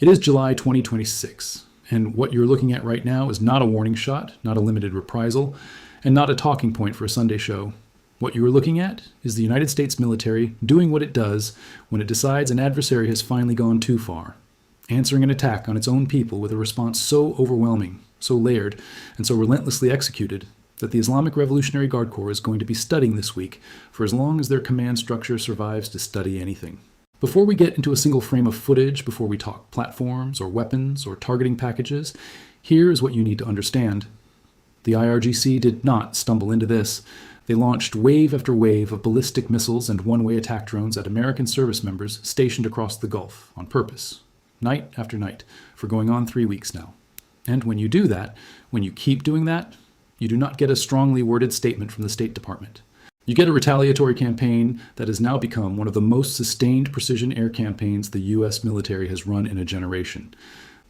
It is July 2026, and what you're looking at right now is not a warning shot, not a limited reprisal, and not a talking point for a Sunday show. What you are looking at is the United States military doing what it does when it decides an adversary has finally gone too far, answering an attack on its own people with a response so overwhelming, so layered, and so relentlessly executed that the Islamic Revolutionary Guard Corps is going to be studying this week for as long as their command structure survives to study anything. Before we get into a single frame of footage, before we talk platforms or weapons or targeting packages, here is what you need to understand. The IRGC did not stumble into this. They launched wave after wave of ballistic missiles and one-way attack drones at American service members stationed across the Gulf on purpose, night after night, for going on 3 weeks now. And when you do that, when you keep doing that, you do not get a strongly worded statement from the State Department. You get a retaliatory campaign that has now become one of the most sustained precision air campaigns the U.S. military has run in a generation.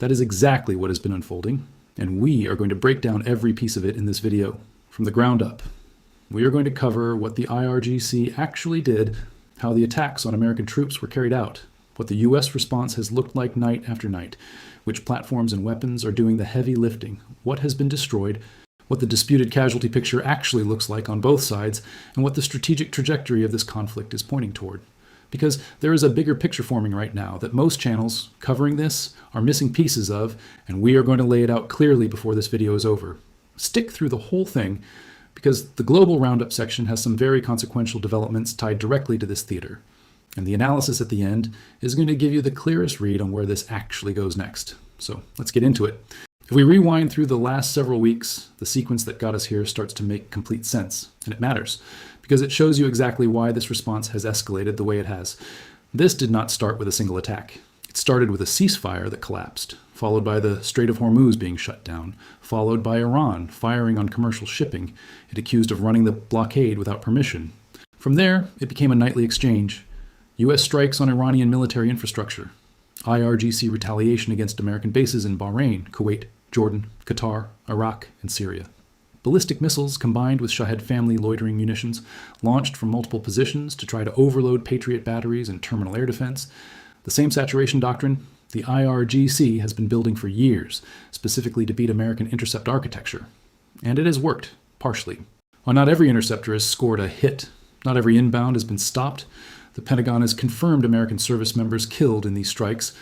That is exactly what has been unfolding, and we are going to break down every piece of it in this video, from the ground up. We are going to cover what the IRGC actually did, how the attacks on American troops were carried out, what the U.S. response has looked like night after night, which platforms and weapons are doing the heavy lifting, what has been destroyed, what the disputed casualty picture actually looks like on both sides, and what the strategic trajectory of this conflict is pointing toward. Because there is a bigger picture forming right now that most channels covering this are missing pieces of, and we are going to lay it out clearly before this video is over. Stick through the whole thing, because the global roundup section has some very consequential developments tied directly to this theater. And the analysis at the end is going to give you the clearest read on where this actually goes next. So let's get into it. If we rewind through the last several weeks, the sequence that got us here starts to make complete sense. And it matters, because it shows you exactly why this response has escalated the way it has. This did not start with a single attack. It started with a ceasefire that collapsed, followed by the Strait of Hormuz being shut down, followed by Iran firing on commercial shipping, it accused of running the blockade without permission. From there, it became a nightly exchange. U.S. strikes on Iranian military infrastructure, IRGC retaliation against American bases in Bahrain, Kuwait, Jordan, Qatar, Iraq, and Syria. Ballistic missiles combined with Shahed family loitering munitions launched from multiple positions to try to overload Patriot batteries and terminal air defense. The same saturation doctrine the IRGC has been building for years, specifically to beat American intercept architecture. And it has worked, partially. While not every interceptor has scored a hit, not every inbound has been stopped, the Pentagon has confirmed American service members killed in these strikes,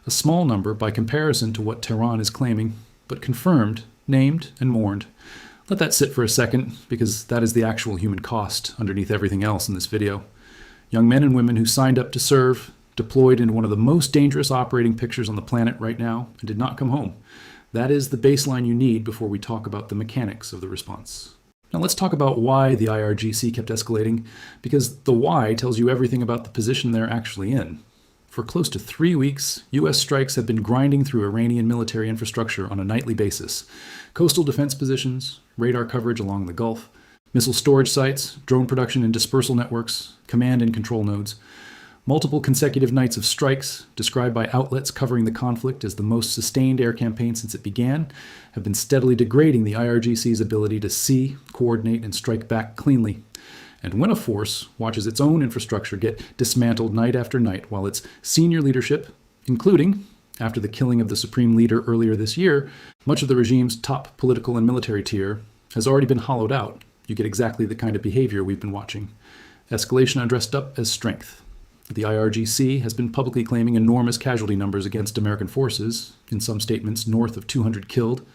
a small number by comparison to what Tehran is claiming, but confirmed, named, and mourned. Let that sit for a second, because that is the actual human cost underneath everything else in this video. Young men and women who signed up to serve, deployed in one of the most dangerous operating pictures on the planet right now, and did not come home. That is the baseline you need before we talk about the mechanics of the response. Now let's talk about why the IRGC kept escalating, because the why tells you everything about the position they're actually in. For close to 3 weeks, U.S. strikes have been grinding through Iranian military infrastructure on a nightly basis. Coastal defense positions, radar coverage along the Gulf, missile storage sites, drone production and dispersal networks, command and control nodes. Multiple consecutive nights of strikes, described by outlets covering the conflict as the most sustained air campaign since it began, have been steadily degrading the IRGC's ability to see, coordinate, and strike back cleanly. And when a force watches its own infrastructure get dismantled night after night while its senior leadership, including, after the killing of the supreme leader earlier this year, much of the regime's top political and military tier has already been hollowed out, you get exactly the kind of behavior we've been watching. Escalation undressed up as strength. The IRGC has been publicly claiming enormous casualty numbers against American forces, in some statements north of 200 killed,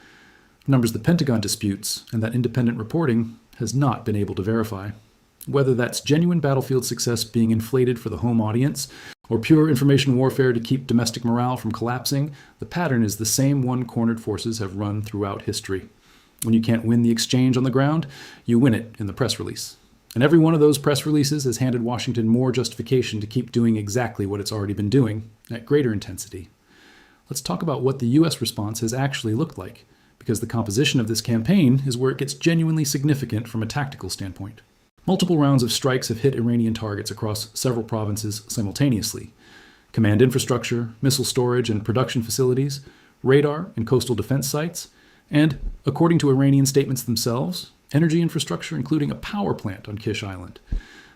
numbers the Pentagon disputes and that independent reporting has not been able to verify. Whether that's genuine battlefield success being inflated for the home audience, or pure information warfare to keep domestic morale from collapsing, the pattern is the same one-cornered forces have run throughout history. When you can't win the exchange on the ground, you win it in the press release. And every one of those press releases has handed Washington more justification to keep doing exactly what it's already been doing, at greater intensity. Let's talk about what the U.S. response has actually looked like, because the composition of this campaign is where it gets genuinely significant from a tactical standpoint. Multiple rounds of strikes have hit Iranian targets across several provinces simultaneously. Command infrastructure, missile storage and production facilities, radar and coastal defense sites, and, according to Iranian statements themselves, energy infrastructure including a power plant on Kish Island.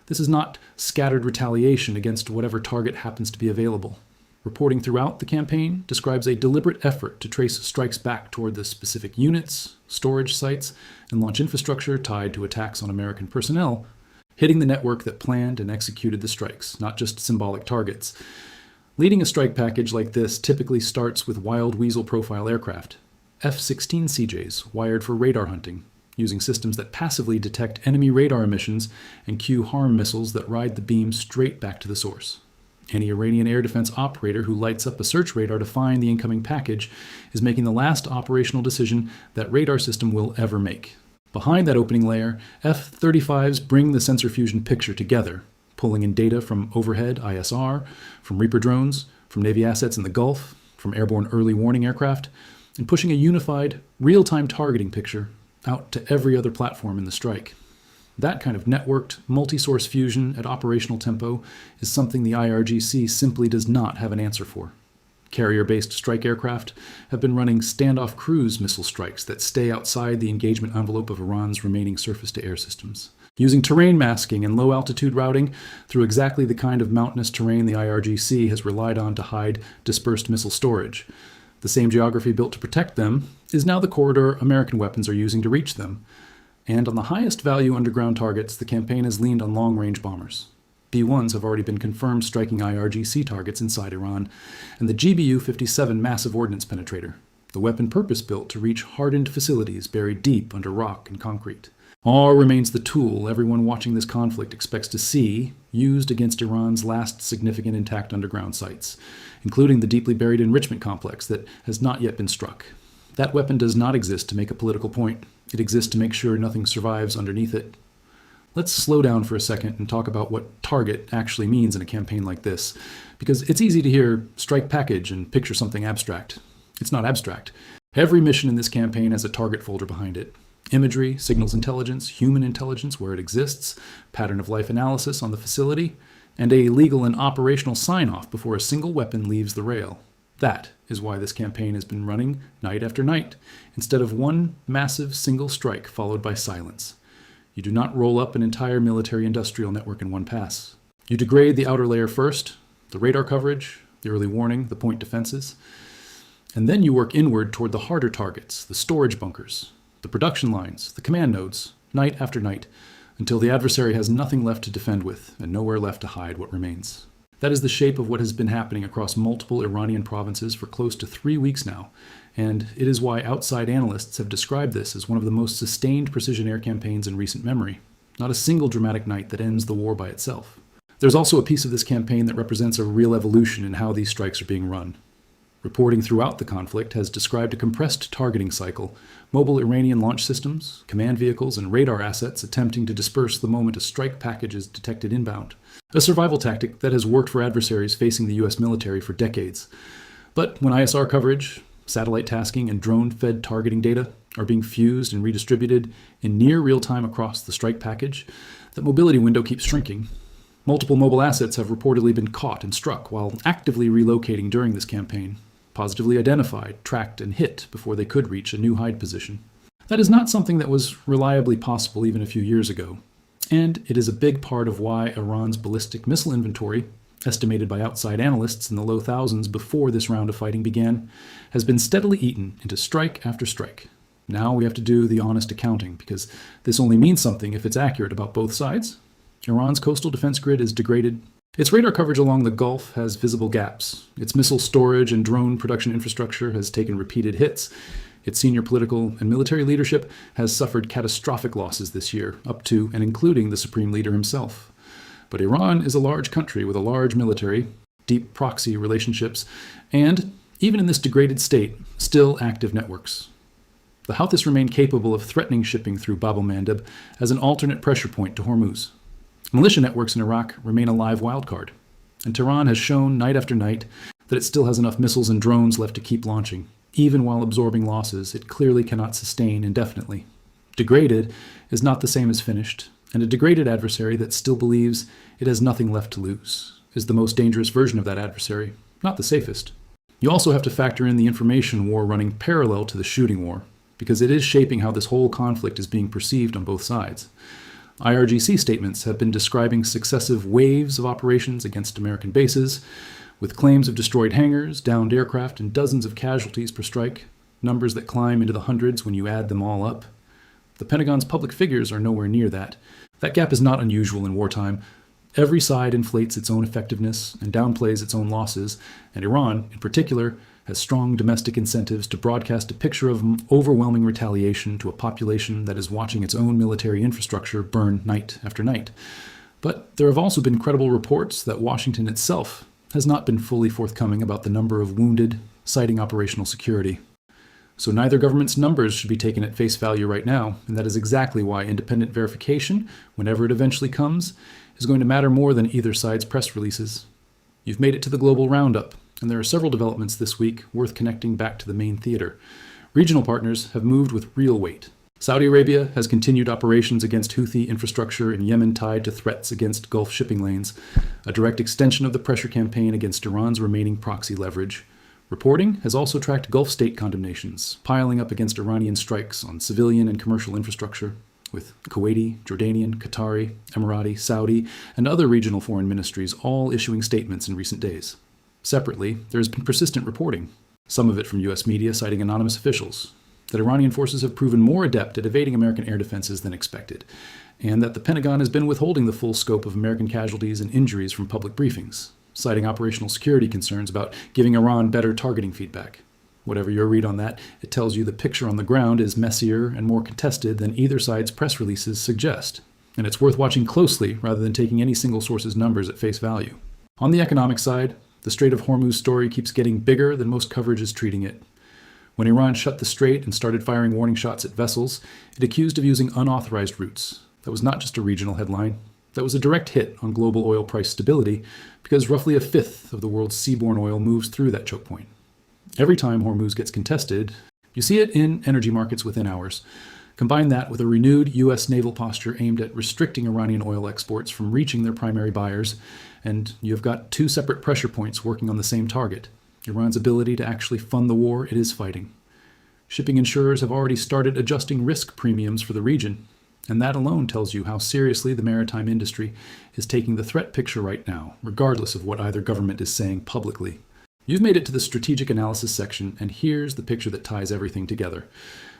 This is not scattered retaliation against whatever target happens to be available. reporting throughout the campaign describes a deliberate effort to trace strikes back toward the specific units, storage sites, and launch infrastructure tied to attacks on American personnel, hitting the network that planned and executed the strikes, not just symbolic targets. Leading a strike package like this typically starts with Wild Weasel profile aircraft, F-16CJs wired for radar hunting, using systems that passively detect enemy radar emissions and cue harm missiles that ride the beam straight back to the source. Any Iranian air defense operator who lights up a search radar to find the incoming package is making the last operational decision that radar system will ever make. Behind that opening layer, F-35s bring the sensor fusion picture together, pulling in data from overhead ISR, from Reaper drones, from Navy assets in the Gulf, from airborne early warning aircraft, and pushing a unified, real-time targeting picture out to every other platform in the strike. That kind of networked, multi-source fusion at operational tempo is something the IRGC simply does not have an answer for. Carrier-based strike aircraft have been running standoff cruise missile strikes that stay outside the engagement envelope of Iran's remaining surface-to-air systems, using terrain masking and low-altitude routing through exactly the kind of mountainous terrain the IRGC has relied on to hide dispersed missile storage. The same geography built to protect them is now the corridor American weapons are using to reach them. And on the highest value underground targets, the campaign has leaned on long-range bombers. B-1s have already been confirmed striking IRGC targets inside Iran, and the GBU-57 massive ordnance penetrator, the weapon purpose-built to reach hardened facilities buried deep under rock and concrete. All remains the tool everyone watching this conflict expects to see used against Iran's last significant intact underground sites, including the deeply buried enrichment complex that has not yet been struck. That weapon does not exist to make a political point. It exists to make sure nothing survives underneath it. Let's slow down for a second and talk about what target actually means in a campaign like this, because it's easy to hear strike package and picture something abstract. It's not abstract. Every mission in this campaign has a target folder behind it. Imagery, signals intelligence, human intelligence where it exists, pattern of life analysis on the facility, and a legal and operational sign-off before a single weapon leaves the rail. That is why this campaign has been running night after night, instead of one massive single strike followed by silence. You do not roll up an entire military-industrial network in one pass. You degrade the outer layer first, the radar coverage, the early warning, the point defenses, and then you work inward toward the harder targets, the storage bunkers, the production lines, the command nodes, night after night, until the adversary has nothing left to defend with and nowhere left to hide what remains. That is the shape of what has been happening across multiple Iranian provinces for close to 3 weeks now, and it is why outside analysts have described this as one of the most sustained precision air campaigns in recent memory. Not a single dramatic night that ends the war by itself. There's also a piece of this campaign that represents a real evolution in how these strikes are being run. Reporting throughout the conflict has described a compressed targeting cycle, mobile Iranian launch systems, command vehicles, and radar assets attempting to disperse the moment a strike package is detected inbound. A survival tactic that has worked for adversaries facing the US military for decades. But when ISR coverage, satellite tasking, and drone-fed targeting data are being fused and redistributed in near real time across the strike package, that mobility window keeps shrinking. Multiple mobile assets have reportedly been caught and struck while actively relocating during this campaign, positively identified, tracked, and hit before they could reach a new hide position. That is not something that was reliably possible even a few years ago. And it is a big part of why Iran's ballistic missile inventory, estimated by outside analysts in the low thousands before this round of fighting began, has been steadily eaten into strike after strike. Now we have to do the honest accounting, because this only means something if it's accurate about both sides. Iran's coastal defense grid is degraded. Its radar coverage along the Gulf has visible gaps. Its missile storage and drone production infrastructure has taken repeated hits. Its senior political and military leadership has suffered catastrophic losses this year, up to and including the supreme leader himself. But Iran is a large country with a large military, deep proxy relationships, and, even in this degraded state, still active networks. The Houthis remain capable of threatening shipping through Bab el-Mandeb as an alternate pressure point to Hormuz. Militia networks in Iraq remain a live wildcard, and Tehran has shown night after night that it still has enough missiles and drones left to keep launching. Even while absorbing losses, it clearly cannot sustain indefinitely. Degraded is not the same as finished, and a degraded adversary that still believes it has nothing left to lose is the most dangerous version of that adversary, not the safest. You also have to factor in the information war running parallel to the shooting war, because it is shaping how this whole conflict is being perceived on both sides. IRGC statements have been describing successive waves of operations against American bases, With claims of destroyed hangars, downed aircraft, and dozens of casualties per strike, numbers that climb into the hundreds when you add them all up. The Pentagon's public figures are nowhere near that. That gap is not unusual in wartime. Every side inflates its own effectiveness and downplays its own losses, and Iran, in particular, has strong domestic incentives to broadcast a picture of overwhelming retaliation to a population that is watching its own military infrastructure burn night after night. But there have also been credible reports that Washington itself has not been fully forthcoming about the number of wounded, citing operational security. So neither government's numbers should be taken at face value right now, and that is exactly why independent verification, whenever it eventually comes, is going to matter more than either side's press releases. You've made it to the global roundup, and there are several developments this week worth connecting back to the main theater. Regional partners have moved with real weight. Saudi Arabia has continued operations against Houthi infrastructure in Yemen tied to threats against Gulf shipping lanes, a direct extension of the pressure campaign against Iran's remaining proxy leverage. Reporting has also tracked Gulf state condemnations, piling up against Iranian strikes on civilian and commercial infrastructure, with Kuwaiti, Jordanian, Qatari, Emirati, Saudi, and other regional foreign ministries all issuing statements in recent days. Separately, there has been persistent reporting, some of it from U.S. media citing anonymous officials, that Iranian forces have proven more adept at evading American air defenses than expected, and that the Pentagon has been withholding the full scope of American casualties and injuries from public briefings, citing operational security concerns about giving Iran better targeting feedback. Whatever your read on that, it tells you the picture on the ground is messier and more contested than either side's press releases suggest, and it's worth watching closely rather than taking any single source's numbers at face value. On the economic side, the Strait of Hormuz story keeps getting bigger than most coverage is treating it. When Iran shut the strait and started firing warning shots at vessels, it accused of using unauthorized routes. That was not just a regional headline. That was a direct hit on global oil price stability, because roughly a fifth of the world's seaborne oil moves through that choke point. Every time Hormuz gets contested, you see it in energy markets within hours. Combine that with a renewed U.S. naval posture aimed at restricting Iranian oil exports from reaching their primary buyers, and you've got two separate pressure points working on the same target: Iran's ability to actually fund the war it is fighting. Shipping insurers have already started adjusting risk premiums for the region, and that alone tells you how seriously the maritime industry is taking the threat picture right now, regardless of what either government is saying publicly. You've made it to the strategic analysis section, and here's the picture that ties everything together.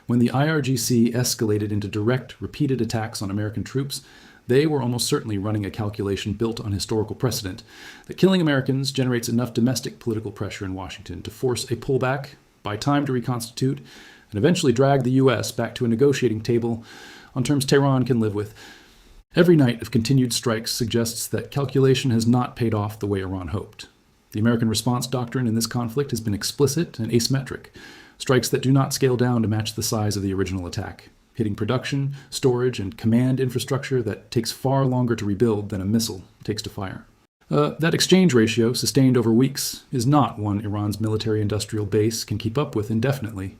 When the IRGC escalated into direct, repeated attacks on American troops, they were almost certainly running a calculation built on historical precedent that killing Americans generates enough domestic political pressure in Washington to force a pullback, buy time to reconstitute, and eventually drag the U.S. back to a negotiating table on terms Tehran can live with. Every night of continued strikes suggests that calculation has not paid off the way Iran hoped. The American response doctrine in this conflict has been explicit and asymmetric, strikes that do not scale down to match the size of the original attack, hitting production, storage, and command infrastructure that takes far longer to rebuild than a missile takes to fire. That exchange ratio, sustained over weeks, is not one Iran's military-industrial base can keep up with indefinitely.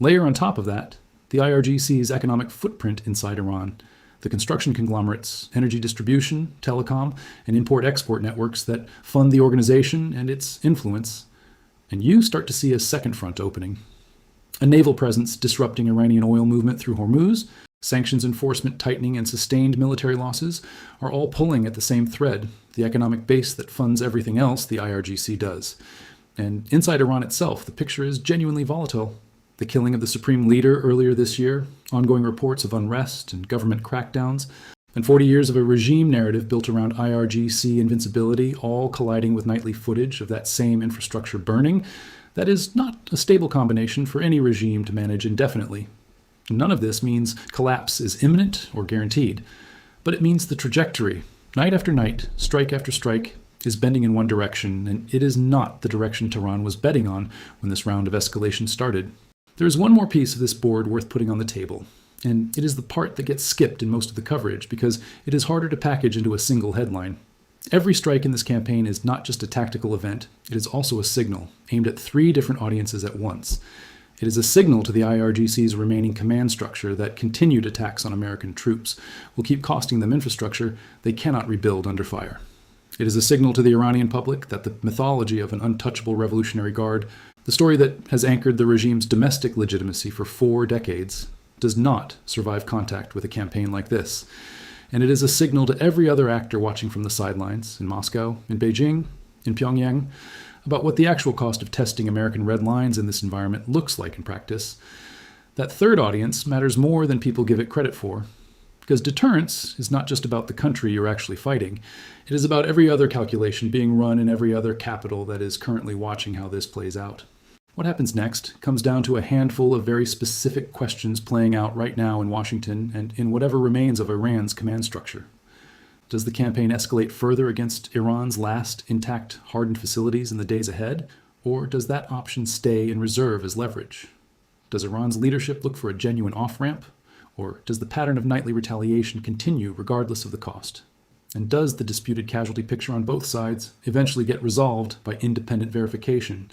Layer on top of that the IRGC's economic footprint inside Iran, the construction conglomerates, energy distribution, telecom, and import-export networks that fund the organization and its influence, and you start to see a second front opening. A naval presence disrupting Iranian oil movement through Hormuz, sanctions enforcement tightening, and sustained military losses are all pulling at the same thread, the economic base that funds everything else the IRGC does. And inside Iran itself, the picture is genuinely volatile. The killing of the supreme leader earlier this year, ongoing reports of unrest and government crackdowns, and 40 years of a regime narrative built around IRGC invincibility, all colliding with nightly footage of that same infrastructure burning, that is not a stable combination for any regime to manage indefinitely. None of this means collapse is imminent or guaranteed, but it means the trajectory, night after night, strike after strike, is bending in one direction, and it is not the direction Tehran was betting on when this round of escalation started. There is one more piece of this board worth putting on the table, and it is the part that gets skipped in most of the coverage because it is harder to package into a single headline. Every strike in this campaign is not just a tactical event, it is also a signal, aimed at 3 different audiences at once. It is a signal to the IRGC's remaining command structure that continued attacks on American troops will keep costing them infrastructure they cannot rebuild under fire. It is a signal to the Iranian public that the mythology of an untouchable Revolutionary Guard, the story that has anchored the regime's domestic legitimacy for 4 decades, does not survive contact with a campaign like this. And it is a signal to every other actor watching from the sidelines, in Moscow, in Beijing, in Pyongyang about what the actual cost of testing American red lines in this environment looks like in practice, that third audience matters more than people give it credit for. Because deterrence is not just about the country you're actually fighting. It is about every other calculation being run in every other capital that is currently watching how this plays out. What happens next comes down to a handful of very specific questions playing out right now in Washington and in whatever remains of Iran's command structure. Does the campaign escalate further against Iran's last intact hardened facilities in the days ahead? Or does that option stay in reserve as leverage? Does Iran's leadership look for a genuine off-ramp? Or does the pattern of nightly retaliation continue regardless of the cost? And does the disputed casualty picture on both sides eventually get resolved by independent verification